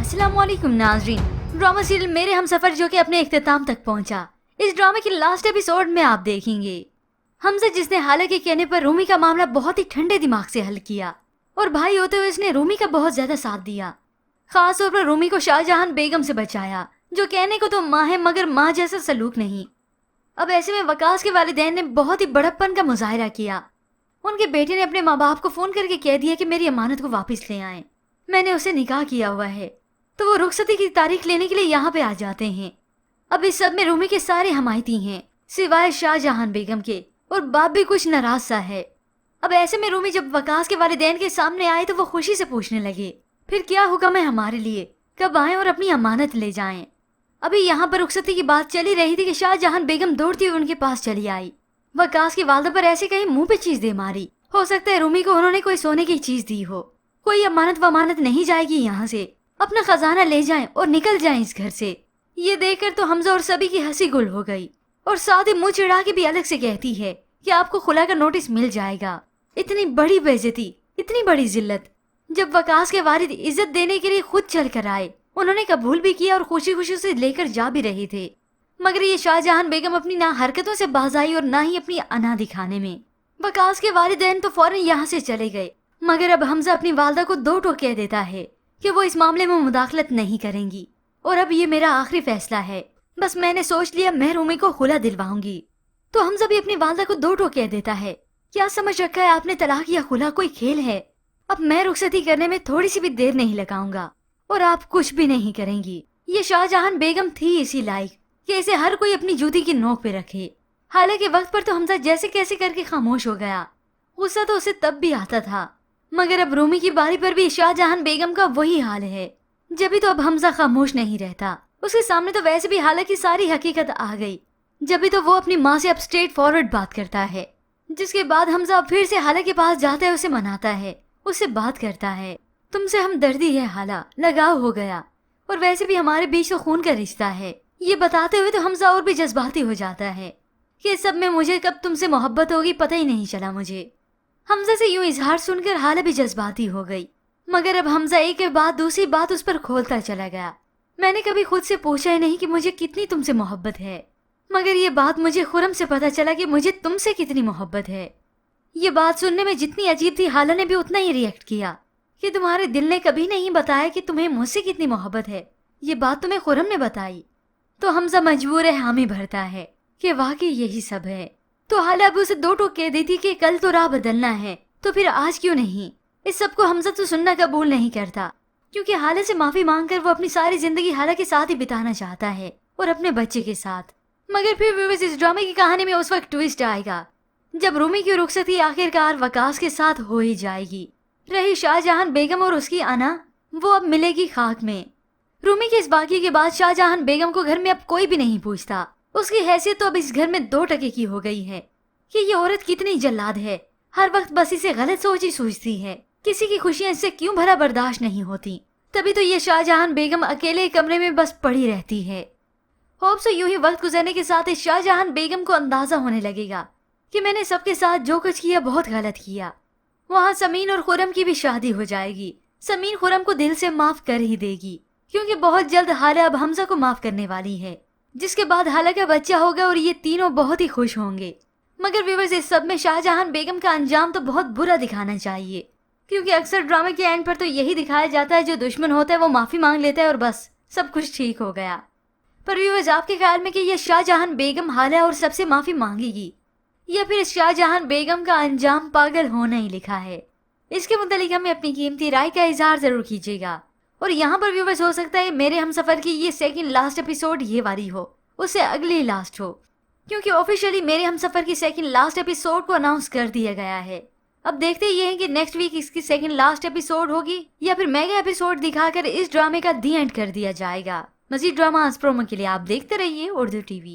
अस्सलाम वालेकुम नाज़रीन। ड्रामा सीरियल मेरे हम सफर जो कि अपने इख्तिताम तक पहुंचा। इस ड्रामे के लास्ट एपिसोड में आप देखेंगे हमजा जिसने हाला के कहने पर रूमी का मामला बहुत ही ठंडे दिमाग से हल किया और भाई होते हुए इसने रूमी का बहुत ज्यादा साथ दिया। खास तौर पर रूमी को शाहजहां बेगम से बचाया, जो कहने को तो माँ है मगर माँ जैसा सलूक नहीं। अब ऐसे में वकास के वालिदैन ने बहुत ही बड़प्पन का मुजाहरा किया। उनके बेटे ने अपने माँ बाप को फोन करके कह दिया कि मेरी अमानत को वापस ले आए, मैंने उसे निकाह किया हुआ है। तो वो रुखसती की तारीख लेने के लिए यहाँ पे आ जाते हैं। अब इस सब में रूमी के सारे हमायती हैं सिवाय शाहजहां बेगम के, और बाप भी कुछ नाराज सा है। अब ऐसे में रूमी जब वकास के वालिदैन के सामने आए तो वो खुशी से पूछने लगे, फिर क्या हुक्म है हमारे लिए, कब आए और अपनी अमानत ले जाएं। अभी यहाँ पर रुखसती की बात चली रही थी कि शाहजहां बेगम दौड़ती हुई उनके पास चली आई। वकास की वालदा पर ऐसे कहीं मुंह पे चीज दे मारी। हो सकता है रूमी को उन्होंने कोई सोने की चीज दी हो। कोई अमानत वमानत नहीं जाएगी यहाँ से, अपना खजाना ले जाएं और निकल जाएं इस घर से। ये देखकर तो हमजा और सभी की हंसी गुल हो गई, और साथ ही मुंह चिढ़ा के भी अलग से कहती है कि आपको खुला का नोटिस मिल जाएगा। इतनी बड़ी बेइज्जती, इतनी बड़ी जिल्लत। जब वकास के वारिद इज्जत देने के लिए खुद चल कर आए, उन्होंने कबूल भी किया और खुशी खुशी उसे लेकर जा भी रहे थे। मगर ये शाहजहां बेगम अपनी ना हरकतों से बाज आई और ना ही अपनी अना दिखाने में। वकास के वालिदैन तो फौरन यहाँ से चले गए, मगर अब हमजा अपनी वालदा को दो टोक कह देता है कि वो इस मामले में मुदाखलत नहीं करेंगी और अब ये मेरा आखिरी फैसला है। बस मैंने सोच लिया मैं रूमी को खुला दिलवाऊंगी। तो हमजा भी अपनी वालदा को दो टोक कह देता है, क्या समझ रखा है आपने तलाक या खुला कोई खेल है। अब मैं रुखसती करने में थोड़ी सी भी देर नहीं लगाऊंगा और आप कुछ भी नहीं करेंगी। ये शाहजहां बेगम थी इसी लायक कि इसे हर कोई अपनी जूती की नोक पे रखे। हालांकि वक्त पर तो हमजा जैसे कैसे करके खामोश हो गया। गुस्सा तो उसे तब भी आता था, मगर अब रूमी की बारी पर भी शाहजहां बेगम का वही हाल है। जब तो अब हमजा खामोश नहीं रहता। उसके सामने तो वैसे भी हालां की सारी हकीकत आ गई। जब भी तो वो अपनी माँ से अब स्ट्रेट फॉरवर्ड बात करता है, जिसके बाद हमजा अब फिर से हालां के पास जाता है, उसे मनाता है, उससे बात करता है। तुमसे हम दर्दी है हालां, लगाव हो गया, और वैसे भी हमारे बीच तो खून का रिश्ता है। ये बताते हुए तो हमजा और भी जज्बाती हो जाता है कि इस सब में मुझे कब तुमसे मोहब्बत होगी पता ही नहीं चला मुझे। हमजा से यूं इजहार सुनकर हालां भी जज्बाती हो गई, मगर अब हमजा एक के बाद दूसरी बात उस पर खोलता चला गया। मैंने कभी खुद से पूछा ही नहीं कि मुझे कितनी तुमसे मोहब्बत है, मगर ये बात मुझे खुरम से पता चला कि मुझे तुमसे कितनी मोहब्बत है। ये बात सुनने में जितनी अजीब थी, हालां ने भी उतना ही रिएक्ट किया कि तुम्हारे दिल ने कभी नहीं बताया कि तुम्हें मुझसे कितनी मोहब्बत है, ये बात तुम्हें खुरम ने बताई। तो हमजा मजबूर है हामी भरता है कि वाकई यही सब है। तो हालां अब उसे दो टोक कह देती कि कल तो राह बदलना है, तो फिर आज क्यों नहीं। इस सब को हमजा तो सुनना कबूल नहीं करता, क्योंकि हालां से माफी मांगकर वो अपनी सारी जिंदगी हालां के साथ ही बिताना चाहता है और अपने बच्चे के साथ। मगर फिर इस ड्रामे की कहानी में उस वक्त ट्विस्ट आएगा जब रूमी की रुखसती आखिरकार वकास के साथ हो ही जाएगी। रही शाहजहां बेगम और उसकी अना, वो अब मिलेगी खाक में। रूमी के इस बाकी के बाद शाहजहां बेगम को घर में अब कोई भी नहीं पूछता। उसकी हैसियत तो अब इस घर में 2 टके की हो गई है कि ये औरत कितनी जल्लाद है। हर वक्त बस इसे गलत सोच ही सूझती है, किसी की खुशियां इससे क्यों भला बर्दाश्त नहीं होती। तभी तो ये शाहजहां बेगम अकेले कमरे में बस पड़ी रहती है। होप सो यूं ही वक्त गुजरने के साथ इस शाहजहां बेगम को अंदाजा होने लगेगा कि मैंने सबके साथ जो कुछ किया बहुत गलत किया। वहाँ समीन और खुरम की भी शादी हो जाएगी। समीन खुरम को दिल से माफ कर ही देगी, क्योंकि बहुत जल्द हालां अब हमजा को माफ करने वाली है, जिसके बाद हालां का बच्चा होगा और ये तीनों बहुत ही खुश होंगे। मगर व्यूअर्स, इस सब में शाहजहां बेगम का अंजाम तो बहुत बुरा दिखाना चाहिए, क्योंकि अक्सर ड्रामे के एंड पर तो यही दिखाया जाता है जो दुश्मन होता है वो माफी मांग लेता है और बस सब कुछ ठीक हो गया। पर व्यूअर्स, आपके ख्याल में कि ये शाहजहां बेगम हालां और सबसे माफी मांगेगी, या फिर शाहजहां बेगम का अंजाम पागल होना ही लिखा है? इसके मुतालिक हमें अपनी कीमती राय का इजहार जरूर कीजिएगा। और यहाँ पर व्यूअर्स, हो सकता है मेरे हम सफर की ये सेकंड लास्ट एपिसोड ये वाली हो, उससे अगली लास्ट हो, क्योंकि ऑफिशियली मेरे हम सफर की सेकंड लास्ट एपिसोड को अनाउंस कर दिया गया है। अब देखते ये हैं कि नेक्स्ट वीक इसकी सेकंड लास्ट एपिसोड होगी या फिर मेगा एपिसोड दिखाकर इस ड्रामे का दी एंड कर दिया जाएगा। मजीद ड्रामा प्रोमो के लिए आप देखते रहिए उर्दू टीवी।